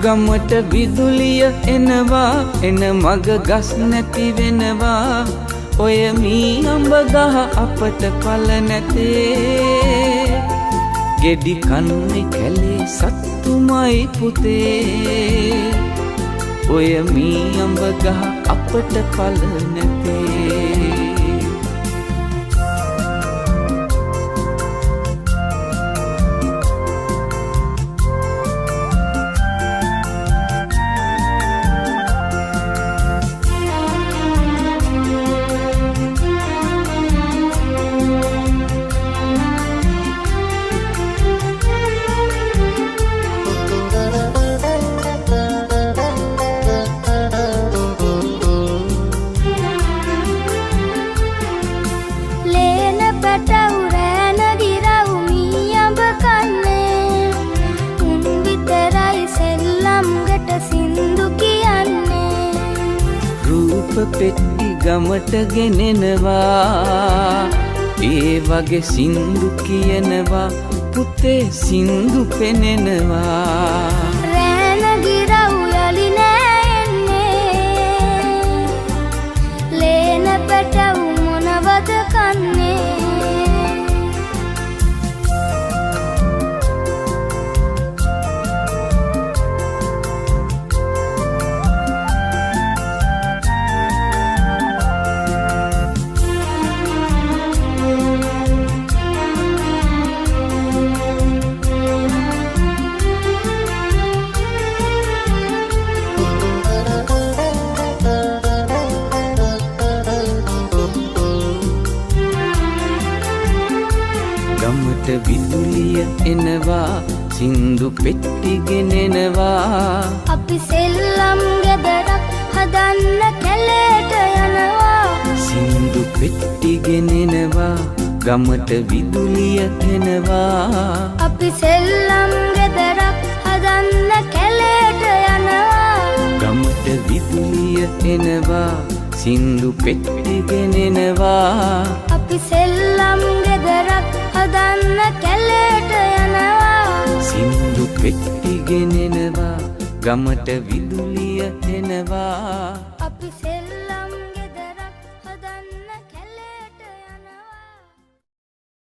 ගමට විදුලිය එනවා එන මග ගස් නැති වෙනවා ඔය මී අඹ ගහ අපට පල නැතේ ගෙඩි කන්නේ කැලේ සත්තුමයි පුතේ ඔය මී අඹ ගහ අපට පල නැතේ පෙට්ටි ගමට ගෙනෙනවා ඒ වගේ සින්දු කියනවා පුතේ සින්දු පෙනෙනවා රෑන ගිරව් යලි නෑන්නේ ලේන පැටව් මොනවද කන්නේ ගමට විදුලිය එනවා සින්දු පෙට්ටි ගෙනෙනවා අපි සෙල්ලම් ගෙදරක් හදන්න කැලේට යනවා සින්දු පෙට්ටි ගෙනෙනවා ගමට විදුලිය එනවා අපි සෙල්ලම් ගෙදරක් හදන්න කැලේට යනවා ගමට විදුලිය එනවා සින්දු පෙට්ටි ගෙනෙනවා අපි සෙල්ලම් ගෙදරක් හදන්න කැලේට යනවා සින්දු පෙට්ටි ගෙනෙනවා ගමට විදුලිය එනවා